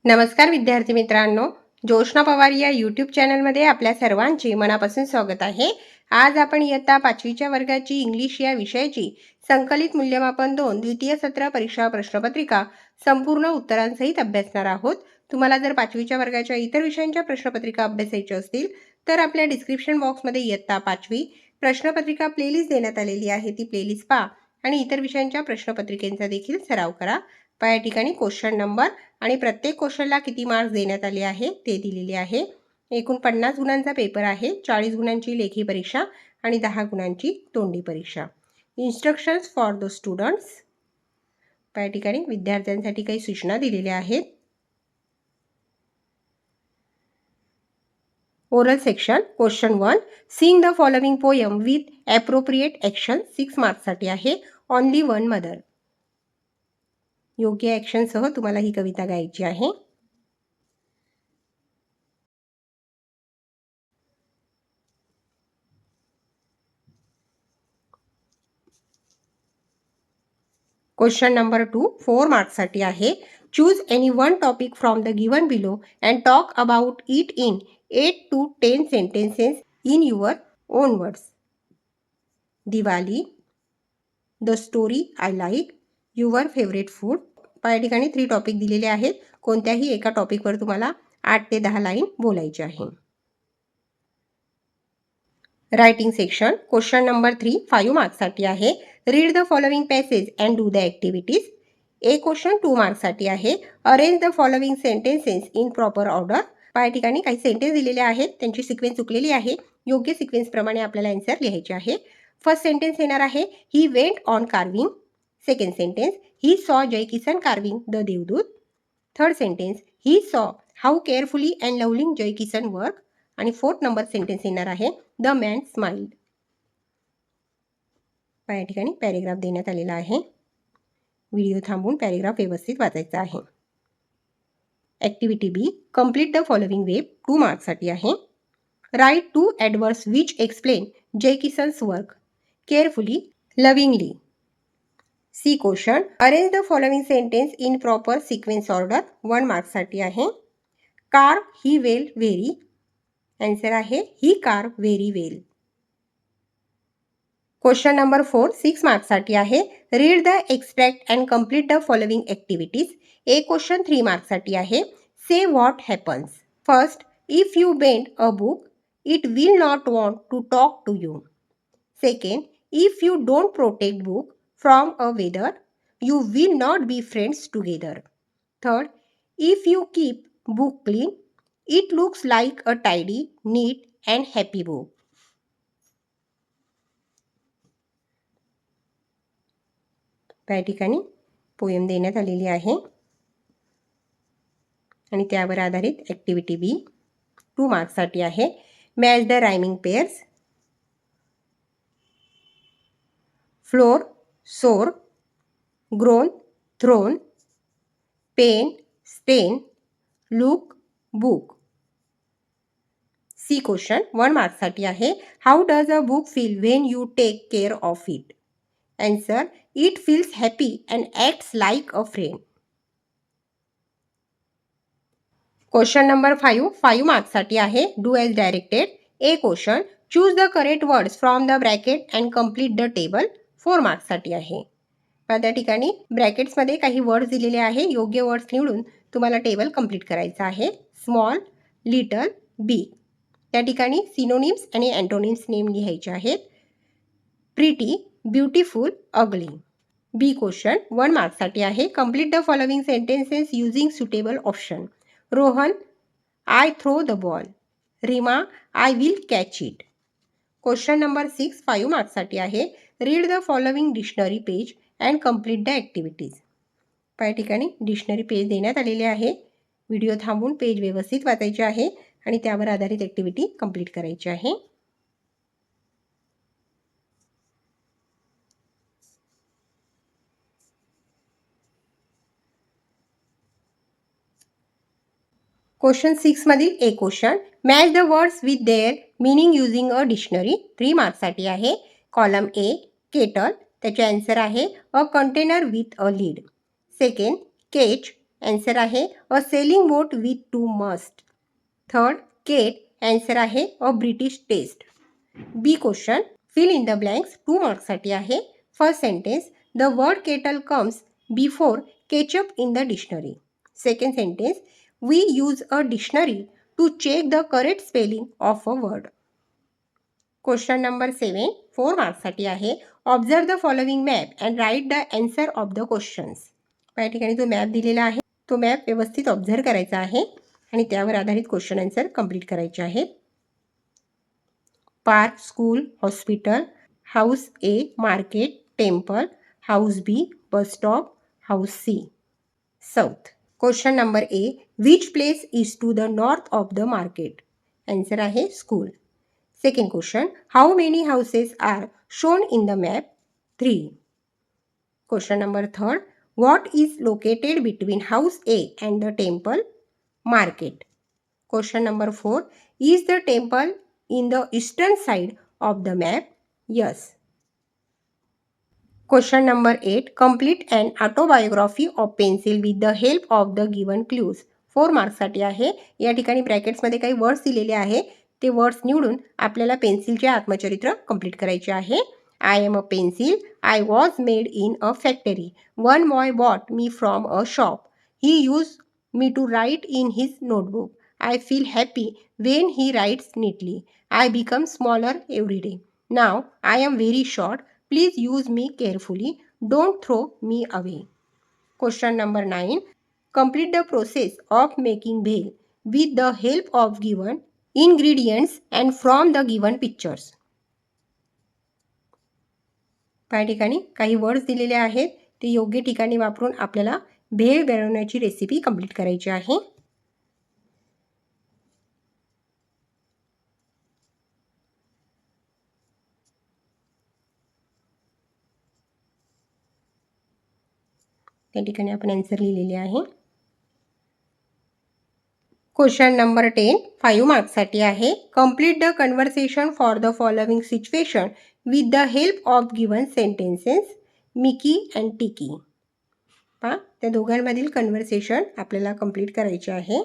नमस्कार विद्यार्थी मित्रांनो, जोशना पवार या यूट्यूब चॅनलमध्ये आपल्या सर्वांचे मनापासून स्वागत आहे. आज आपण इयत्ता 5वीच्या वर्गाची इंग्लिश या विषयाची संकलित मूल्यमापन 2 द्वितीय सत्र परीक्षा प्रश्नपत्रिका संपूर्ण उत्तरांसहित अभ्यासणार आहोत. तुम्हाला जर 5वीच्या वर्गाच्या इतर विषयांच्या प्रश्नपत्रिका अभ्यासायच्या असतील तर आपल्या डिस्क्रिप्शन बॉक्समध्ये इयत्ता 5वी प्रश्नपत्रिका प्लेलिस्ट देण्यात आलेली आहे. ती प्लेलिस्ट पहा आणि इतर विषयांच्या प्रश्नपत्रिकेचा देखील सराव करा. या ठिकाणी क्वेश्चन नंबर आणि प्रत्येक क्वेश्चनला किती मार्क्स देण्यात आले आहे ते दिलेले आहे. एकूण 50 गुणांचा पेपर आहे. 40 गुणांची लेखी परीक्षा आणि 10 गुणांची तोंडी परीक्षा. Instructions for the students. या ठिकाणी विद्यार्थ्यांसाठी काही सूचना दिलेल्या आहेत. Oral section question 1 sing the following poem with appropriate action 6 मार्क्ससाठी आहे. Only one mother. योग्य ॲक्शनसह तुम्हाला ही कविता गायची आहे. क्वेश्चन नंबर 2 4 मार्क्ससाठी आहे. Choose any one topic from the given below and talk about it in 8 to 10 sentences in your own words. Diwali, the story I like, your favourite food. या ठिकाणी 3 topic दिलेले आहेत. कोणत्याही एका टॉपिकवर तुम्हाला 8 ते 10 लाईन बोलायचे आहे. रायटिंग सेक्शन क्वेश्चन नंबर 3 5 मार्क्ससाठी आहे. Read the following passage and do the activities. एक क्वेश्चन 2 मार्क्ससाठी आहे. Arrange the following sentences in proper order. या ठिकाणी काही सेंटेन्स दिलेले आहेत, त्यांची सिक्वेन्स चुकलेली आहे. योग्य सिक्वेन्सप्रमाणे आपल्याला आन्सर लिहायचे आहे. फर्स्ट सेंटेन्स येणार आहे he went on carving. Second sentence he saw Jai Kisan carving the देवदूत. Third sentence he saw how carefully and lovingly Jai Kisan work. आणि 4th नंबर सेंटेन्स येणार आहे द मॅन स्माइल्ड. या ठिकाणी पॅरेग्राफ देण्यात आलेला आहे. व्हिडिओ थांबवून पॅरेग्राफ व्यवस्थित वाचायचा आहे. Activity B complete the following web 2 मार्क्ससाठी आहे. Write 2 adverbs which explain Jai Kisan's work carefully lovingly. C question arrange the following sentence in proper sequence order 1 मार्क्ससाठी आहे. Car he well very. Answer आहे he car very well. Question number 4 6 मार्क्ससाठी आहे. Read the extract and complete the following activities. एक question 3 मार्क्ससाठी आहे. Say what happens. First if you bend a book it will not want to talk to you. Second if you don't protect book from a weather you will not be friends together. Third if you keep book clean it looks like a tidy, neat and happy book. या ठिकाणी poem देण्यात आलेली आहे आणि त्यावर आधारित activity बी 2 मार्क्ससाठी आहे. Match the rhyming pairs. Floor, sore, grown, thrown, pain, stain, look, book. C question 1 मार्क्ससाठी आहे. How does a book feel when you take care of it. Answer it feels happy and acts like a friend. Question number 5 मार्क्ससाठी आहे. Do as directed. A question choose the correct words from the bracket and complete the table 4 मार्क्ससाठी आहे. त्या ठिकाणी ब्रॅकेट्समध्ये काही words दिलेले आहे. योग्य वर्ड्स निवडून तुम्हाला टेबल कंप्लीट करायचं आहे. Small, little, big. त्या ठिकाणी सिनोनिम्स आणि अँटोनिम्स नेम लिहायचे आहेत. Pretty, beautiful, ugly. B question 1 मार्क्ससाठी आहे. Complete the following sentences using suitable option. Rohan I throw the ball. Reema I will catch it. Question number 6 5 मार्क्ससाठी आहे. Read the following dictionary page and complete the activities. या ठिकाणी dictionary page देण्यात आलेले आहे. Video थांबवून पेज व्यवस्थित वाचायचे आहे आणि त्यावर आधारित ॲक्टिव्हिटी कंप्लीट करायची आहे. क्वेश्चन 6 मधील एक question match the words with their meaning using a dictionary 3 मार्क्ससाठी आहे. Column A kettle. त्याचे आन्सर आहे a container with a lid. Second ketch answer आहे a sailing boat with 2 mast. Third cate. Answer आहे a British taste. B question fill in the blanks 2 मार्क्ससाठी आहे. First sentence the word kettle comes before ketchup in the dictionary. Second sentence we use a dictionary to check the correct spelling of a word. Question number 7 4 मार्क्ससाठी आहे. Observe the following map and write the answer of the questions. या ठिकाणी जो map दिलेला आहे तो map व्यवस्थित observe करायचा आहे आणि त्यावर आधारित क्वेश्चन आन्सर कंप्लीट करायचे आहेत. Park, school, hospital, house A, market, temple, house B, bus stop, house C. South. Question number A which place is to the north of the market. Answer आहे school. Second question how many houses are shown in the map. 3. Question number third what is located between house A and the temple. Market. Question number 4 is the temple in the eastern side of the map. Yes. Question number 8 complete an autobiography of pencil with the help of the given clues. 4 मार्क्ससाठी आहे. या ठिकाणी ब्रॅकेट्समध्ये काही words दिलेले आहे ते words निवडून आपल्याला पेन्सिलचे आत्मचरित्र कंप्लीट करायचे आहे. I am a pencil. I was made in a factory. One boy bought me from a shop. He use me to write in his notebook. I feel happy when he writes neatly. I become smaller every day. Now I am very short. Please use me carefully. Don't throw me away. Question number 9. Complete the process of making bhel with the help of given ingredients and from the given pictures. या ठिकाणी काही words दिलेले आहेत ते योग्य ठिकाणी वापरून आपल्याला भेळ बनवण्याची रेसिपी कंप्लीट करायची आहे. त्या ठिकाणी आपण आन्सर लिहिलेले आहे. क्वेश्चन नंबर 10 5 मार्क्ससाठी आहे. Complete the conversation for the following situation with the help of given sentences. Mickey and टिकी. पहा त्या दोघांमधील कन्व्हर्सेशन आपल्याला कंप्लीट करायचे आहे.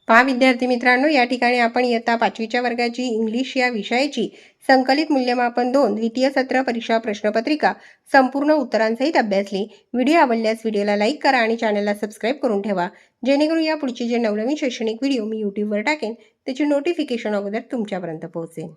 पहा विद्यार्थी मित्रांनो या ठिकाणी आपण इयत्ता 5वीच्या वर्गाची इंग्लिश या विषयाची संकलित मूल्यमापन 2 द्वितीय सत्र परीक्षा प्रश्नपत्रिका संपूर्ण उत्तरांसहित अभ्यासली. व्हिडिओ आवडल्यास व्हिडिओला लाईक करा आणि चॅनलला सबस्क्राईब करून ठेवा जेणेकरून या पुढचे जे नवनवीन शैक्षणिक व्हिडिओ मी यूट्यूबवर टाकेन त्याची नोटिफिकेशन अगोदर तुमच्यापर्यंत पोहोचेल.